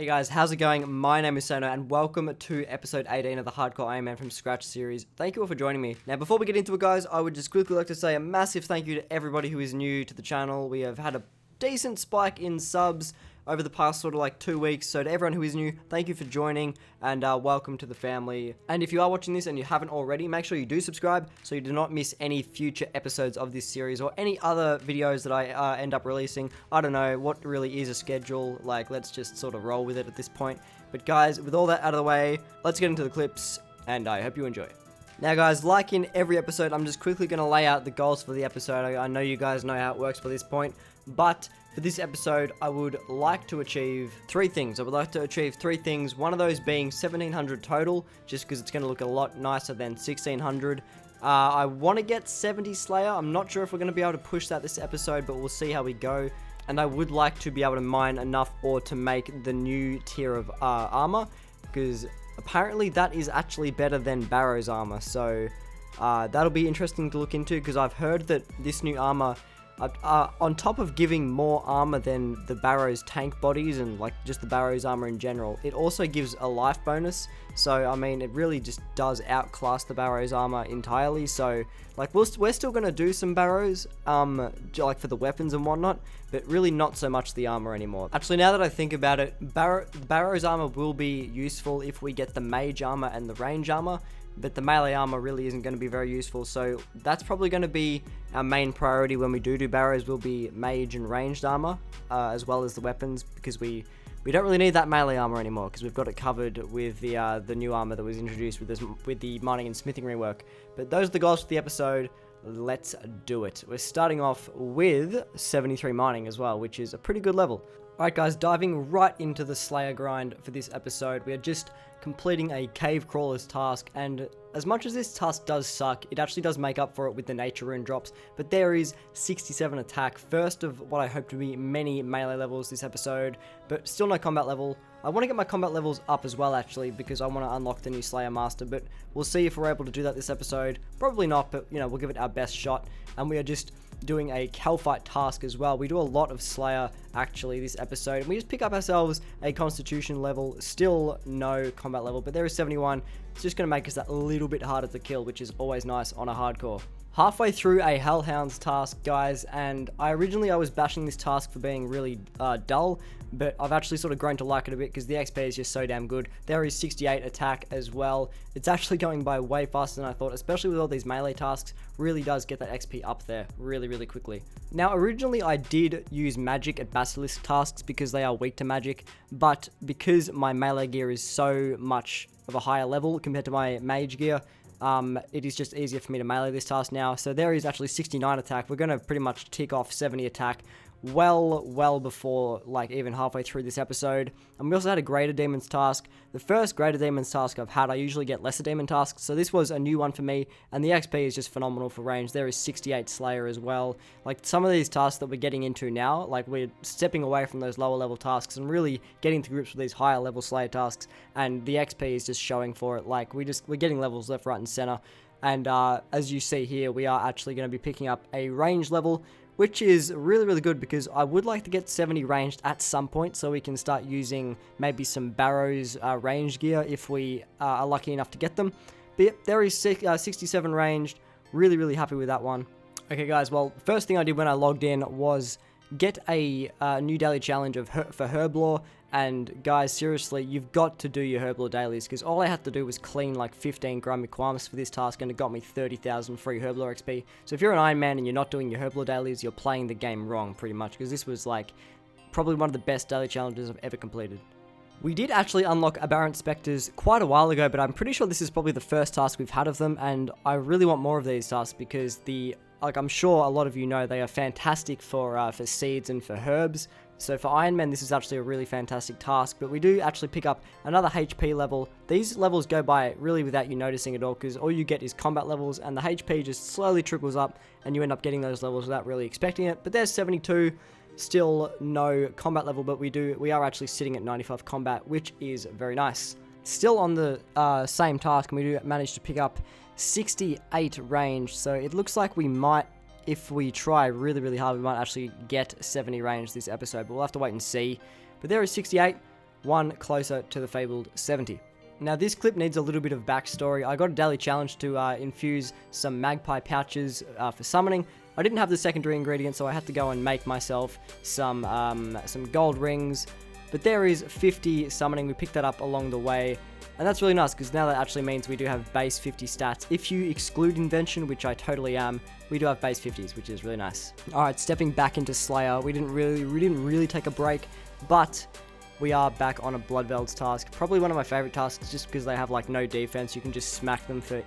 Guys, how's it going? My name is Sono and welcome to episode 18 of the Hardcore IronMan from Scratch series. Thank you all for joining me. Now before we get into it guys, I would just quickly like to say a massive thank you to everybody who is new to the channel. We have had a decent spike in subs over the past sort of like 2 weeks, so to everyone who is new, thank you for joining and welcome to the family. And if you are watching this and you haven't already, make sure you do subscribe so you do not miss any future episodes of this series or any other videos that I end up releasing. I don't know what really is a schedule, like let's just sort of roll with it at this point. But guys, with all that out of the way, let's get into the clips and I hope you enjoy. Now guys, like in every episode, I'm just quickly going to lay out the goals for the episode. I know you guys know how it works by this point, but for this episode, I would like to achieve 3 things. I would like to achieve 3 things, one of those being 1700 total, just because it's going to look a lot nicer than 1600. I want to get 70 Slayer. I'm not sure if we're going to be able to push that this episode, but we'll see how we go. And I would like to be able to mine enough ore to make the new tier of armor, because apparently that is actually better than Barrows armor. So that'll be interesting to look into, because I've heard that this new armor, on top of giving more armor than the Barrows tank bodies and like just the Barrows armor in general, it also gives a life bonus. So I mean, it really just does outclass the Barrows armor entirely. So like we're still gonna do some Barrows, like for the weapons and whatnot, but really not so much the armor anymore. Actually, now that I think about it, Barrows armor will be useful if we get the mage armor and the range armor, but the melee armor really isn't going to be very useful, so that's probably going to be our main priority when we do Barrows, will be mage and ranged armor, as well as the weapons, because we don't really need that melee armor anymore, because we've got it covered with the new armor that was introduced with the mining and smithing rework. But those are the goals for the episode. Let's do it. We're starting off with 73 mining as well, which is a pretty good level. Alright guys, diving right into the Slayer grind for this episode, we are just completing a cave crawler's task, and as much as this task does suck, it actually does make up for it with the nature rune drops. But there is 67 attack, first of what I hope to be many melee levels this episode, but still no combat level. I want to get my combat levels up as well actually, because I want to unlock the new Slayer Master, but we'll see if we're able to do that this episode. Probably not, but you know, we'll give it our best shot. And we are just doing a Calfight task as well. We do a lot of Slayer actually this episode, and we just pick up ourselves a Constitution level, still no combat level, but there is 71. It's just going to make us that little bit harder to kill, which is always nice on a hardcore. Halfway through a Hellhounds task, guys, and I was bashing this task for being really dull, but I've actually sort of grown to like it a bit because the XP is just so damn good. There is 68 attack as well. It's actually going by way faster than I thought, especially with all these melee tasks. Really does get that XP up there really quickly. Now, originally I did use magic at basilisk tasks because they are weak to magic, but because my melee gear is so much of a higher level compared to my mage gear, it is just easier for me to melee this task now. So there is actually 69 attack. We're going to pretty much tick off 70 attack well before like even halfway through this episode. And we also had a greater demons task. The first greater demons task I've had, I usually get lesser demon tasks, so this was a new one for me, and the XP is just phenomenal for range. There is 68 Slayer as well. Like some of these tasks that we're getting into now, like we're stepping away from those lower level tasks and really getting to grips with these higher level Slayer tasks, and the XP is just showing for it. Like we're getting levels left, right and center. And as you see here, we are actually going to be picking up a range level, which is really good, because I would like to get 70 ranged at some point so we can start using maybe some Barrows range gear if we are lucky enough to get them. But yep, there is 67 ranged. Really happy with that one. Okay guys, well, first thing I did when I logged in was get a new daily challenge for Herblore. And guys, seriously, you've got to do your Herblore dailies, because all I had to do was clean like 15 Grime requirements for this task, and it got me 30,000 free Herblore XP. So if you're an Iron Man and you're not doing your Herblore dailies, you're playing the game wrong pretty much, because this was like probably one of the best daily challenges I've ever completed. We did actually unlock Aberrant Spectres quite a while ago, but I'm pretty sure this is probably the first task we've had of them, and I really want more of these tasks because like I'm sure a lot of you know, they are fantastic for seeds and for herbs. So for Iron Man, this is actually a really fantastic task, but we do actually pick up another HP level. These levels go by really without you noticing at all, because all you get is combat levels, and the HP just slowly trickles up, and you end up getting those levels without really expecting it. But there's 72, still no combat level, but we are actually sitting at 95 combat, which is very nice. Still on the same task, and we do manage to pick up 68 range, so it looks like we might, if we try really hard, we might actually get 70 range this episode, but we'll have to wait and see. But there is 68. one closer to the fabled 70. Now this clip needs a little bit of backstory. I got a daily challenge to infuse some magpie pouches for summoning. I didn't have the secondary ingredient, so I had to go and make myself some gold rings. But there is 50 summoning. We picked that up along the way. And that's really nice, because now that actually means we do have base 50 stats. If you exclude invention, which I totally am, we do have base 50s, which is really nice. Alright, stepping back into Slayer. We didn't really take a break, but we are back on a Bloodvelds task. Probably one of my favorite tasks, just because they have like no defense. You can just smack them for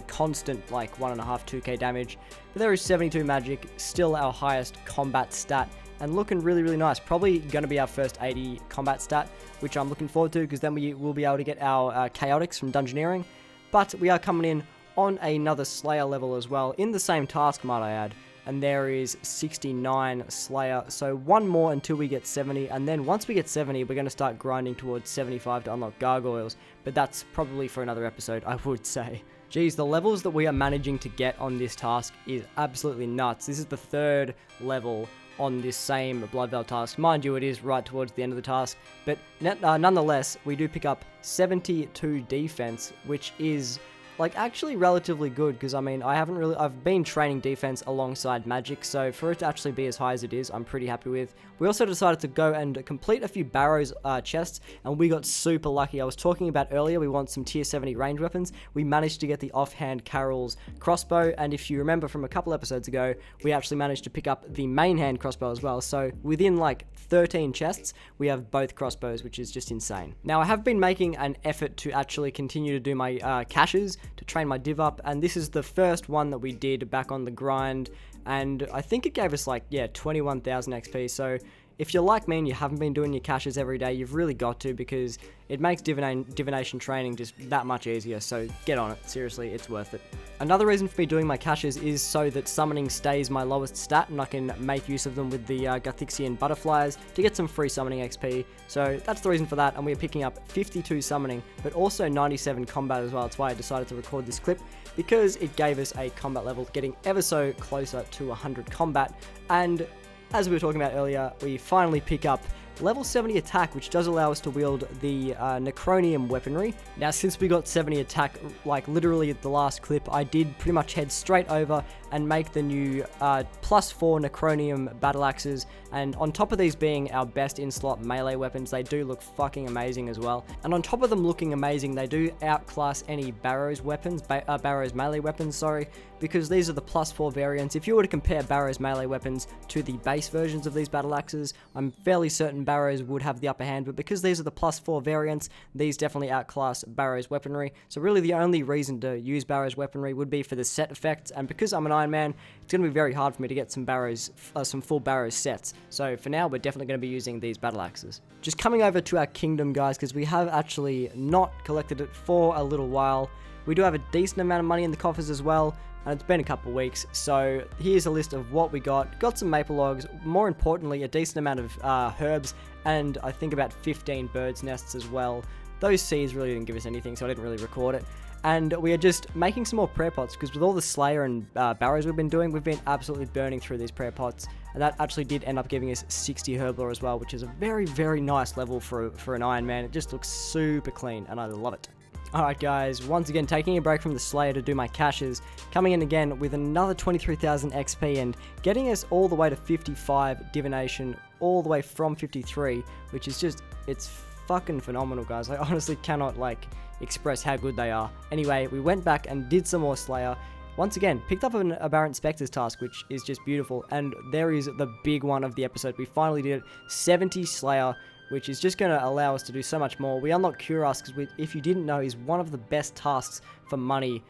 constant like 1.5, 2k damage. But there is 72 magic, still our highest combat stat, and looking really nice. Probably going to be our first 80 combat stat, which I'm looking forward to, because then we will be able to get our chaotics from dungeoneering. But we are coming in on another Slayer level as well, in the same task, might I add. And there is 69 Slayer, so one more until we get 70, and then once we get 70, we're going to start grinding towards 75 to unlock gargoyles, but that's probably for another episode, I would say. Geez, the levels that we are managing to get on this task is absolutely nuts. This is the 3rd level on this same Bloodveld task. Mind you, it is right towards the end of the task, but nonetheless, we do pick up 72 defense, which is like actually relatively good, because I mean I've been training defense alongside magic, so for it to actually be as high as it is, I'm pretty happy with. We also decided to go and complete a few Barrows chests, and we got super lucky. I was talking about earlier, we want some tier 70 range weapons. We managed to get the offhand Carol's crossbow, and if you remember from a couple episodes ago, we actually managed to pick up the main hand crossbow as well. So within like 13 chests, we have both crossbows, which is just insane. Now I have been making an effort to actually continue to do my caches, to train my div up, and this is the first one that we did back on the grind, and I think it gave us like 21,000 XP. So if you're like me and you haven't been doing your caches every day, you've really got to, because it makes divination training just that much easier. So get on it, seriously, it's worth it. Another reason for me doing my caches is so that summoning stays my lowest stat, and I can make use of them with the Gathixian butterflies to get some free summoning XP. So that's the reason for that, and we're picking up 52 summoning, but also 97 combat as well. That's why I decided to record this clip, because it gave us a combat level, getting ever so closer to 100 combat. And as we were talking about earlier, we finally pick up level 70 attack, which does allow us to wield the Necronium weaponry. Now, since we got 70 attack, like literally at the last clip, I did pretty much head straight over and make the new +4 Necronium battle axes, and on top of these being our best in-slot melee weapons, they do look fucking amazing as well. And on top of them looking amazing, they do outclass any Barrows weapons, Barrows melee weapons, sorry, because these are the +4 variants. If you were to compare Barrows melee weapons to the base versions of these battle axes, I'm fairly certain Barrows would have the upper hand, but because these are the +4 variants, these definitely outclass Barrows weaponry. So really the only reason to use Barrows weaponry would be for the set effects, and because I'm an Iron Man, it's going to be very hard for me to get some Barrows, some full Barrows sets. So for now, we're definitely going to be using these battle axes. Just coming over to our kingdom, guys, because we have actually not collected it for a little while. We do have a decent amount of money in the coffers as well, and it's been a couple of weeks, so here's a list of what we got. Got some maple logs, more importantly, a decent amount of herbs, and I think about 15 birds' nests as well. Those seeds really didn't give us anything, so I didn't really record it. And we are just making some more prayer pots, because with all the Slayer and Barrows we've been doing, we've been absolutely burning through these prayer pots. And that actually did end up giving us 60 Herblore as well, which is a very nice level for an Iron Man. It just looks super clean, and I love it. Alright guys, once again taking a break from the Slayer to do my caches, coming in again with another 23,000 XP and getting us all the way to 55 divination, all the way from 53, which is just, it's fucking phenomenal, guys. I honestly cannot like express how good they are. Anyway, we went back and did some more Slayer. Once again, picked up an Aberrant Spectres task, which is just beautiful, and there is the big one of the episode. We finally did it, 70 Slayer, which is just going to allow us to do so much more. We unlocked Cuirass, because if you didn't know, is one of the best tasks for money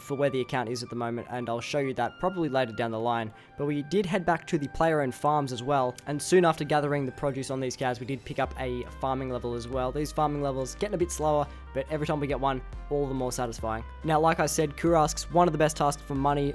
for where the account is at the moment, and I'll show you that probably later down the line. But we did head back to the player-owned farms as well, and soon after gathering the produce on these cows, we did pick up a farming level as well. These farming levels getting a bit slower, but every time we get one, all the more satisfying. Now, like I said, Cuirass, one of the best tasks for money.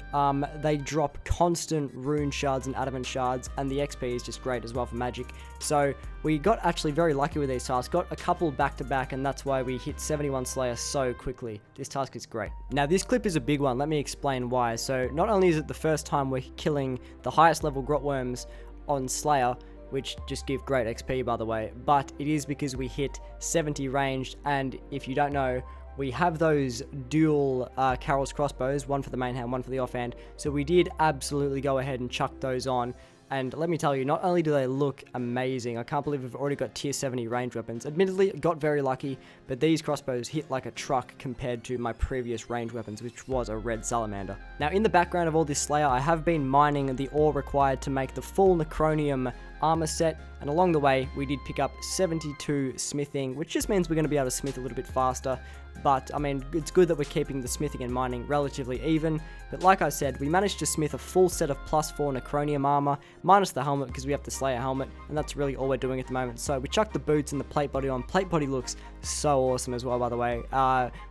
They drop constant rune shards and adamant shards, and the XP is just great as well for magic. So we got actually very lucky with these tasks, got a couple back to back, and that's why we hit 71 Slayer so quickly. This task is great. Now this clip is a big one, let me explain why. So not only is it the first time we're killing the highest level grotworms on Slayer, which just give great XP, by the way, but it is because we hit 70 ranged, and if you don't know, we have those dual Carol's crossbows, one for the main hand, one for the offhand, so we did absolutely go ahead and chuck those on. And let me tell you, not only do they look amazing, I can't believe we've already got tier 70 range weapons. Admittedly, got very lucky, but these crossbows hit like a truck compared to my previous range weapons, which was a red salamander. Now, in the background of all this Slayer, I have been mining the ore required to make the full Necronium armor set, and along the way, we did pick up 72 smithing, which just means we're going to be able to smith a little bit faster. But, I mean, it's good that we're keeping the smithing and mining relatively even. But like I said, we managed to smith a full set of +4 Necronium armor, minus the helmet because we have the Slayer helmet, and that's really all we're doing at the moment. So we chucked the boots and the plate body on. Plate body looks so awesome as well, by the way.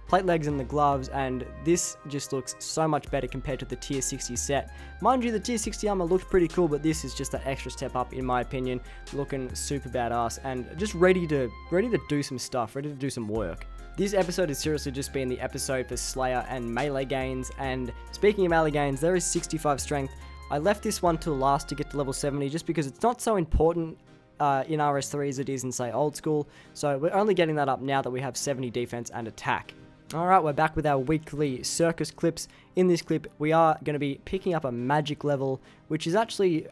Plate legs and the gloves, and this just looks so much better compared to the tier 60 set. Mind you, the tier 60 armor looked pretty cool, but this is just that extra step up in my opinion, looking super badass and just ready to do some stuff, ready to do some work. This episode has seriously just been the episode for Slayer and melee gains, and speaking of melee gains, there is 65 strength. I left this one till last to get to level 70 just because it's not so important in RS3 as it is in, say, old school, so we're only getting that up now that we have 70 defense and attack. Alright, we're back with our weekly Circus clips. In this clip, we are going to be picking up a magic level, which is actually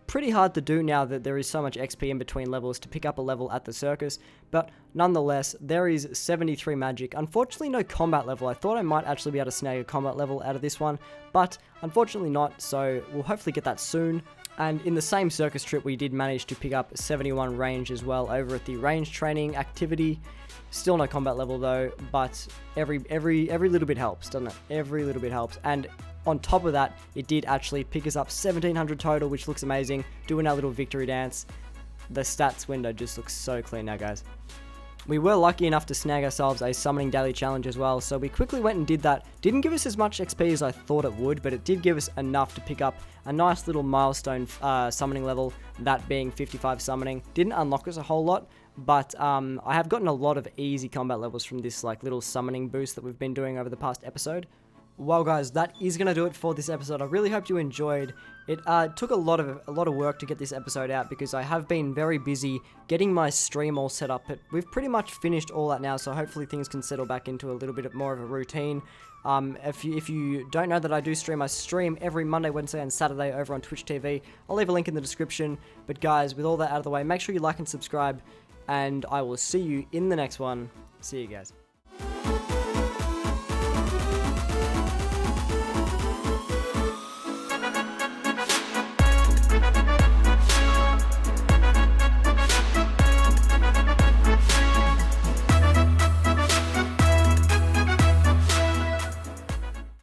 pretty hard to do now that there is so much XP in between levels to pick up a level at the Circus, but nonetheless, there is 73 magic. Unfortunately, no combat level. I thought I might actually be able to snag a combat level out of this one, but unfortunately not, so we'll hopefully get that soon. And in the same Circus trip, we did manage to pick up 71 range as well over at the range training activity. Still no combat level though, but every little bit helps, doesn't it? Every little bit helps. And on top of that, it did actually pick us up 1700 total, which looks amazing. Doing our little victory dance. The stats window just looks so clean now, guys. We were lucky enough to snag ourselves a summoning daily challenge as well, so we quickly went and did that. Didn't give us as much XP as I thought it would, but it did give us enough to pick up a nice little milestone summoning level, that being 55 summoning. Didn't unlock us a whole lot, but I have gotten a lot of easy combat levels from this like little summoning boost that we've been doing over the past episode. Well guys, that is going to do it for this episode. I really hope you enjoyed. It took a lot of work to get this episode out because I have been very busy getting my stream all set up, but we've pretty much finished all that now, so hopefully things can settle back into a little bit more of a routine. If you don't know that I do stream, I stream every Monday, Wednesday, and Saturday over on Twitch TV. I'll leave a link in the description. But guys, with all that out of the way, make sure you like and subscribe, and I will see you in the next one. See you guys.